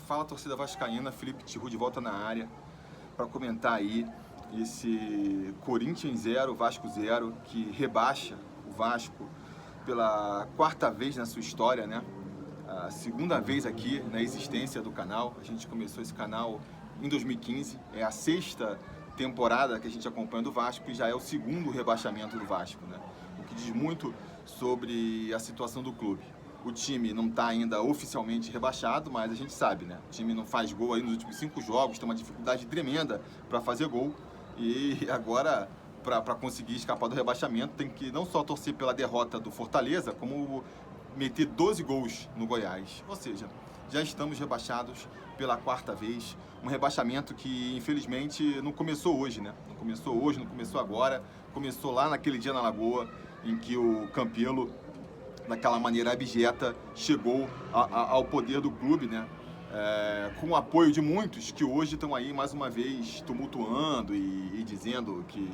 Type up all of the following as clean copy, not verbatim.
Fala, torcida vascaína, Felipe Tiru de volta na área para comentar aí esse Corinthians 0, Vasco 0, que rebaixa o Vasco pela quarta vez na sua história, né? A segunda vez aqui na existência do canal. A gente começou esse canal em 2015, é a sexta temporada que a gente acompanha do Vasco e já é o segundo rebaixamento do Vasco, né? O que diz muito sobre a situação do clube. O time não está ainda oficialmente rebaixado, mas a gente sabe, né? O time não faz gol aí nos últimos 5 jogos, tem uma dificuldade tremenda para fazer gol. E agora, para conseguir escapar do rebaixamento, tem que não só torcer pela derrota do Fortaleza, como meter 12 gols no Goiás. Ou seja, já estamos rebaixados pela quarta vez. Um rebaixamento que, infelizmente, não começou hoje, né? Não começou hoje, não começou agora. Começou lá naquele dia na Lagoa, em que o Campelo, daquela maneira abjeta, chegou ao poder do clube, né? Com o apoio de muitos que hoje estão aí mais uma vez tumultuando e dizendo que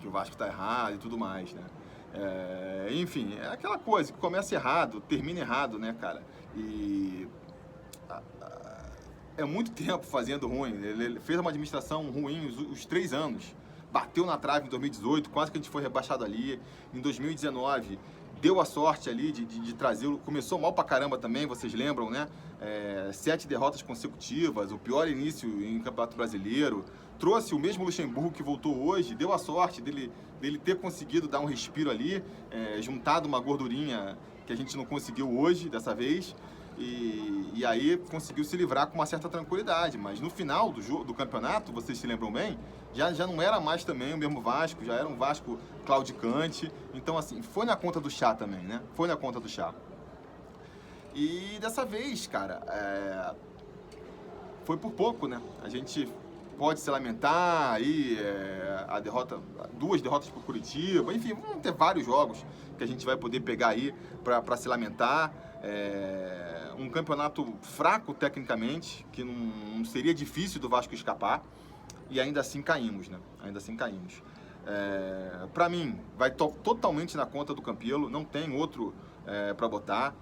o Vasco está errado e tudo mais, né? Enfim, é aquela coisa que começa errado, termina errado, né, cara? E é muito tempo fazendo ruim. Ele fez uma administração ruim os 3 anos. Bateu na trave em 2018, quase que a gente foi rebaixado ali. Em 2019, deu a sorte ali de trazê-lo. Começou mal pra caramba também, vocês lembram, né? 7 derrotas consecutivas, o pior início em Campeonato Brasileiro. Trouxe o mesmo Luxemburgo que voltou hoje, deu a sorte dele ter conseguido dar um respiro ali, juntado uma gordurinha que a gente não conseguiu hoje, dessa vez. E aí conseguiu se livrar com uma certa tranquilidade, mas no final do campeonato, vocês se lembram bem, já não era mais também o mesmo Vasco, já era um Vasco claudicante. Então, assim, foi na conta do chá também, né? Foi na conta do chá. E dessa vez, cara, foi por pouco, né? A gente pode se lamentar aí, a derrota, 2 derrotas para o Curitiba, enfim, vão ter vários jogos que a gente vai poder pegar aí para se lamentar. Um campeonato fraco tecnicamente, que não seria difícil do Vasco escapar, e ainda assim caímos, né? Ainda assim caímos. Para mim, vai totalmente na conta do Campelo, não tem outro para botar.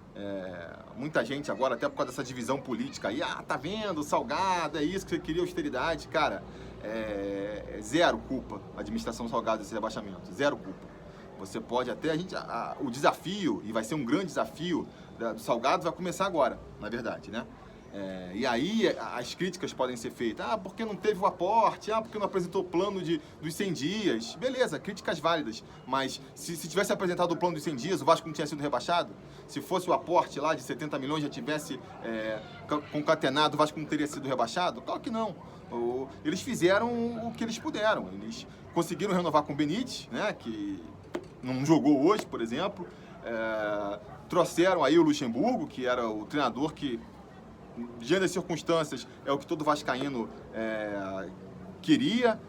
Muita gente agora, até por causa dessa divisão política aí, tá vendo, Salgado, é isso que você queria, austeridade. Cara, zero culpa a administração Salgado desse rebaixamento, zero culpa. Você pode até, o desafio, e vai ser um grande desafio do Salgado, vai começar agora, na verdade, né? E aí as críticas podem ser feitas, porque não teve o aporte, porque não apresentou o plano dos 100 dias. Beleza, críticas válidas, mas se tivesse apresentado o plano dos 100 dias, o Vasco não tinha sido rebaixado? Se fosse o aporte lá de 70 milhões já tivesse concatenado, o Vasco não teria sido rebaixado? Claro que não. Eles fizeram o que eles puderam, eles conseguiram renovar com o Benítez, né, que não jogou hoje, por exemplo. Trouxeram aí o Luxemburgo, que era o treinador que, diante das circunstâncias, é o que todo vascaíno queria.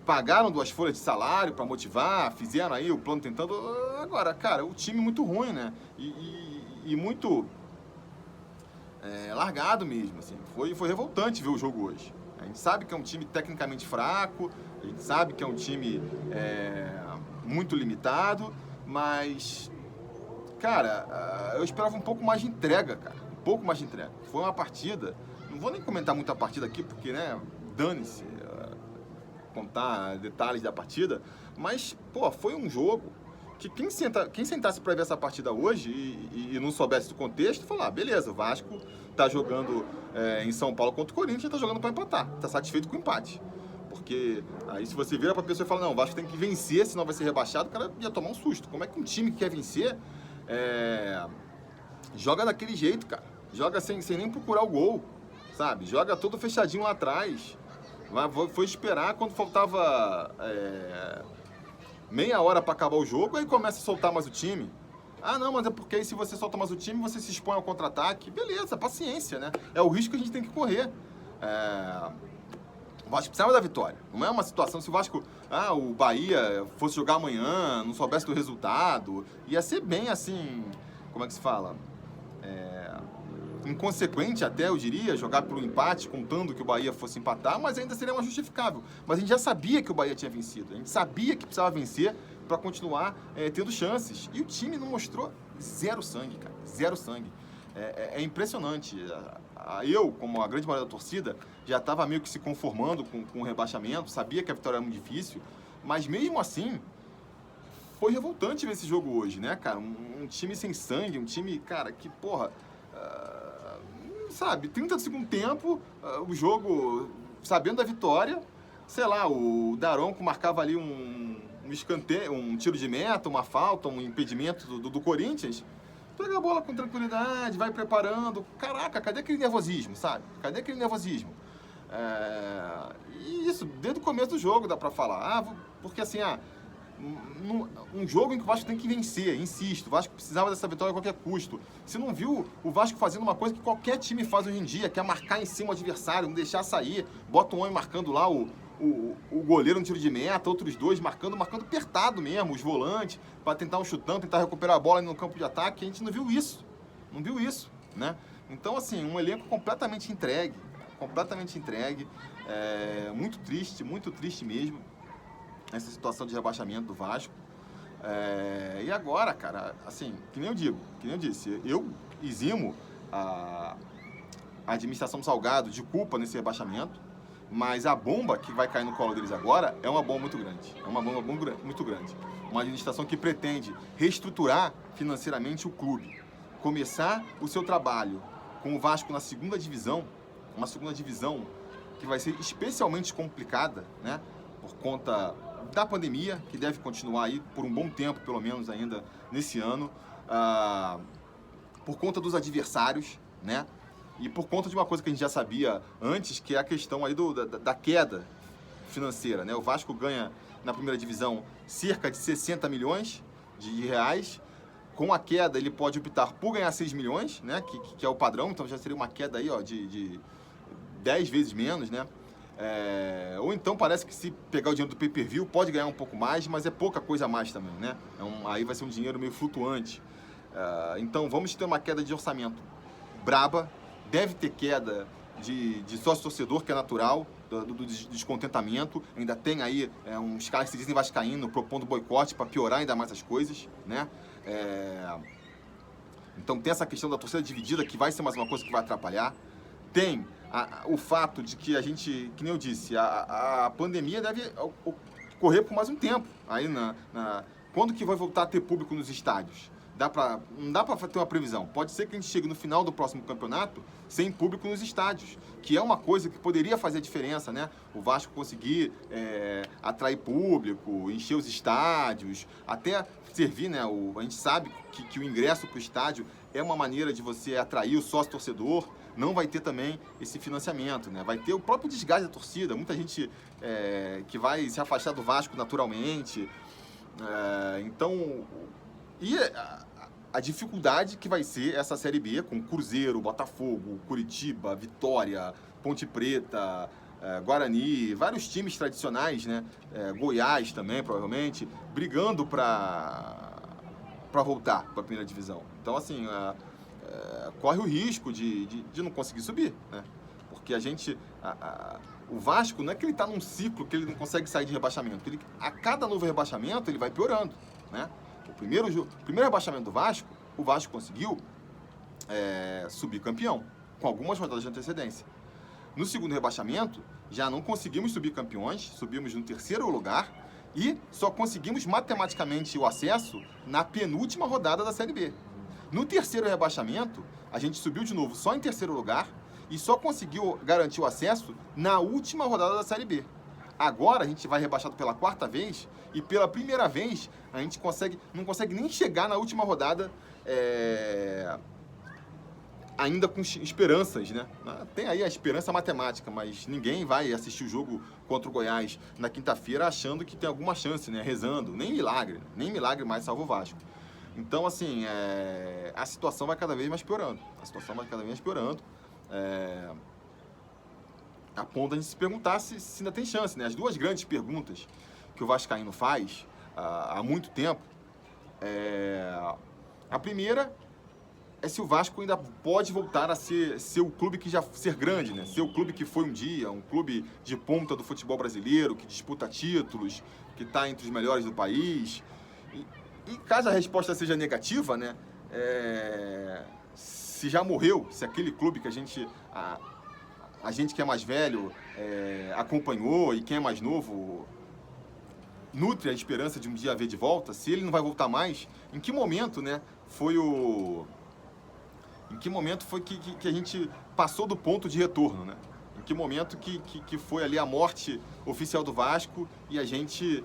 Pagaram 2 folhas de salário para motivar, fizeram aí o plano tentando. Agora, cara, o time muito ruim, né? E muito largado mesmo, assim. Foi revoltante ver o jogo hoje. A gente sabe que é um time tecnicamente fraco, a gente sabe que é um time muito limitado, mas, cara, eu esperava um pouco mais de entrega, cara. Um pouco mais de entrega. Foi uma partida, não vou nem comentar muito a partida aqui, porque, né, dane-se contar detalhes da partida, mas, foi um jogo que quem sentasse para ver essa partida hoje e não soubesse do contexto, falar, beleza, o Vasco tá jogando em São Paulo contra o Corinthians, tá jogando para empatar, tá satisfeito com o empate. Porque aí se você vira pra pessoa e fala, não, o Vasco tem que vencer, senão vai ser rebaixado, o cara ia tomar um susto. Como é que um time que quer vencer joga daquele jeito, cara? Joga sem nem procurar o gol, sabe? Joga todo fechadinho lá atrás. Foi esperar quando faltava meia hora para acabar o jogo, aí começa a soltar mais o time. Não, mas é porque aí se você solta mais o time, você se expõe ao contra-ataque. Beleza, paciência, né? É o risco que a gente tem que correr. O Vasco precisava da vitória. Não é uma situação, se o Vasco, o Bahia fosse jogar amanhã, não soubesse do resultado, ia ser bem assim, como é que se fala? Inconsequente até, eu diria, jogar pelo empate, contando que o Bahia fosse empatar, mas ainda seria mais justificável. Mas a gente já sabia que o Bahia tinha vencido, a gente sabia que precisava vencer para continuar tendo chances. E o time não mostrou zero sangue, cara, zero sangue. É impressionante eu, como a grande maioria da torcida, já estava meio que se conformando com o rebaixamento, sabia que a vitória era muito difícil, mas mesmo assim, foi revoltante ver esse jogo hoje, né, cara? Um time sem sangue, um time, cara, que, porra, sabe, 30 do segundo tempo, o jogo, sabendo da vitória, sei lá, o Daronco marcava ali um escanteio, um tiro de meta, uma falta, um impedimento do Corinthians, pega a bola com tranquilidade, vai preparando. Caraca, cadê aquele nervosismo, sabe? Cadê aquele nervosismo? E isso, desde o começo do jogo dá pra falar. Porque assim, um jogo em que o Vasco tem que vencer, insisto, o Vasco precisava dessa vitória a qualquer custo. Você não viu o Vasco fazendo uma coisa que qualquer time faz hoje em dia, que é marcar em cima do adversário, não deixar sair, bota um homem marcando lá o goleiro no tiro de meta, outros dois marcando apertado mesmo, os volantes, para tentar um chutão, tentar recuperar a bola no campo de ataque. A gente não viu isso, né? Então, assim, um elenco completamente entregue, muito triste mesmo, essa situação de rebaixamento do Vasco. E agora, cara, assim, que nem eu disse, eu eximo a administração Salgado de culpa nesse rebaixamento, mas a bomba que vai cair no colo deles agora é uma bomba muito grande. Uma administração que pretende reestruturar financeiramente o clube, começar o seu trabalho com o Vasco na segunda divisão, uma segunda divisão que vai ser especialmente complicada, né, por conta da pandemia, que deve continuar aí por um bom tempo, pelo menos ainda nesse ano, por conta dos adversários, né, e por conta de uma coisa que a gente já sabia antes, que é a questão aí da queda financeira, né? O Vasco ganha na primeira divisão cerca de 60 milhões de reais. Com a queda, ele pode optar por ganhar 6 milhões, né? Que é o padrão, então já seria uma queda aí, ó, de 10 vezes menos, né? Ou então parece que se pegar o dinheiro do pay-per-view pode ganhar um pouco mais, mas é pouca coisa a mais também, né? Aí vai ser um dinheiro meio flutuante. Então vamos ter uma queda de orçamento braba. Deve ter queda de sócio-torcedor, que é natural, do descontentamento. Ainda tem aí uns caras que se dizem vascaíno propondo boicote para piorar ainda mais as coisas, né? Então tem essa questão da torcida dividida, que vai ser mais uma coisa que vai atrapalhar. Tem o fato de que a gente, que nem eu disse, a pandemia deve correr por mais um tempo. Aí quando que vai voltar a ter público nos estádios? Não dá para ter uma previsão. Pode ser que a gente chegue no final do próximo campeonato sem público nos estádios, que é uma coisa que poderia fazer a diferença, né? O Vasco conseguir atrair público, encher os estádios, até servir, né? A gente sabe que o ingresso para o estádio é uma maneira de você atrair o sócio-torcedor. Não vai ter também esse financiamento, né? Vai ter o próprio desgaste da torcida, muita gente que vai se afastar do Vasco naturalmente. Então, a dificuldade que vai ser essa Série B com Cruzeiro, Botafogo, Curitiba, Vitória, Ponte Preta, Guarani, vários times tradicionais, né? Goiás também, provavelmente, brigando para voltar para a primeira divisão. Então, assim, corre o risco de não conseguir subir, né? Porque o Vasco não é que ele está num ciclo que ele não consegue sair de rebaixamento. A cada novo rebaixamento, ele vai piorando, né? O primeiro rebaixamento do Vasco, o Vasco conseguiu subir campeão, com algumas rodadas de antecedência. No segundo rebaixamento, já não conseguimos subir campeões, subimos no terceiro lugar e só conseguimos matematicamente o acesso na penúltima rodada da Série B. No terceiro rebaixamento, a gente subiu de novo só em terceiro lugar e só conseguiu garantir o acesso na última rodada da Série B. Agora a gente vai rebaixado pela quarta vez e pela primeira vez a gente não consegue nem chegar na última rodada ainda com esperanças, né? Tem aí a esperança matemática, mas ninguém vai assistir o jogo contra o Goiás na quinta-feira achando que tem alguma chance, né? Rezando. Nem milagre mais salva o Vasco. Então, assim, a situação vai cada vez mais piorando. A ponto de a gente se perguntar se ainda tem chance, né? As duas grandes perguntas que o vascaíno faz há muito tempo, a primeira é se o Vasco ainda pode voltar a ser o clube que já ser grande, né? Ser o clube que foi um dia, um clube de ponta do futebol brasileiro, que disputa títulos, que está entre os melhores do país. E caso a resposta seja negativa, né? se já morreu, se aquele clube que a gente que é mais velho acompanhou e quem é mais novo nutre a esperança de um dia ver de volta, se ele não vai voltar mais, em que momento, né, em que momento foi que a gente passou do ponto de retorno, né? Em que momento que foi ali a morte oficial do Vasco e a gente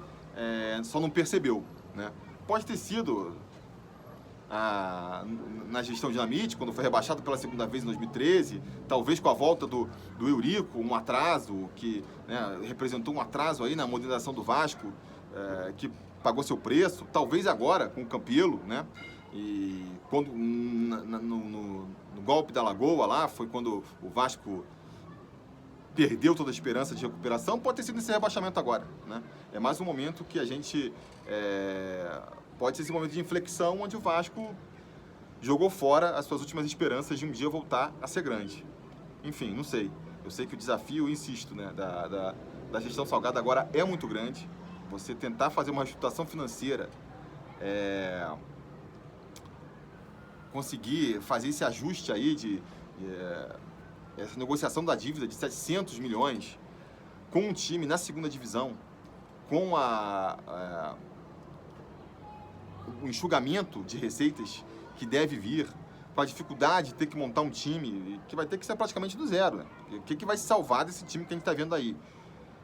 só não percebeu, né? Pode ter sido na gestão Dinamite, quando foi rebaixado pela segunda vez em 2013, talvez com a volta do Eurico, um atraso que, né, representou um atraso aí na modernização do Vasco, que pagou seu preço, talvez agora com o Campelo, né? E quando no golpe da Lagoa lá, foi quando o Vasco perdeu toda a esperança de recuperação, pode ter sido nesse rebaixamento agora, né? É mais um momento que a gente pode ser esse momento de inflexão onde o Vasco jogou fora as suas últimas esperanças de um dia voltar a ser grande. Enfim, não sei. Eu sei que o desafio, insisto, né, da gestão Salgado agora é muito grande. Você tentar fazer uma reestruturação financeira, conseguir fazer esse ajuste aí essa negociação da dívida de 700 milhões com um time na segunda divisão, com o enxugamento de receitas que deve vir, com a dificuldade de ter que montar um time que vai ter que ser praticamente do zero, né? O que vai se salvar desse time que a gente está vendo aí?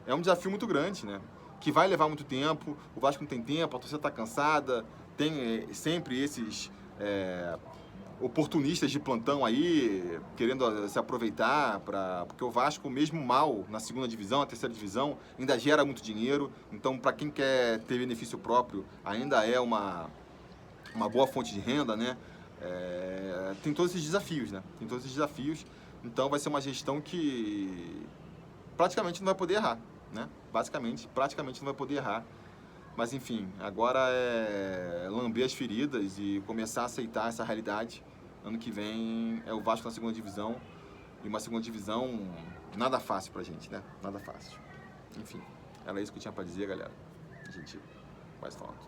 É um desafio muito grande, né? Que vai levar muito tempo, o Vasco não tem tempo, a torcida está cansada, tem sempre esses oportunistas de plantão aí, querendo se aproveitar, porque o Vasco, mesmo mal na segunda divisão, na terceira divisão, ainda gera muito dinheiro, então para quem quer ter benefício próprio, ainda é uma boa fonte de renda, né? Tem todos esses desafios, né? Tem todos esses desafios, então vai ser uma gestão que praticamente não vai poder errar, né? Praticamente não vai poder errar. Mas enfim, agora é lamber as feridas e começar a aceitar essa realidade. Ano que vem é o Vasco na segunda divisão, e uma segunda divisão nada fácil pra gente, né? Nada fácil. Enfim, era isso que eu tinha pra dizer, galera. A gente vai falando.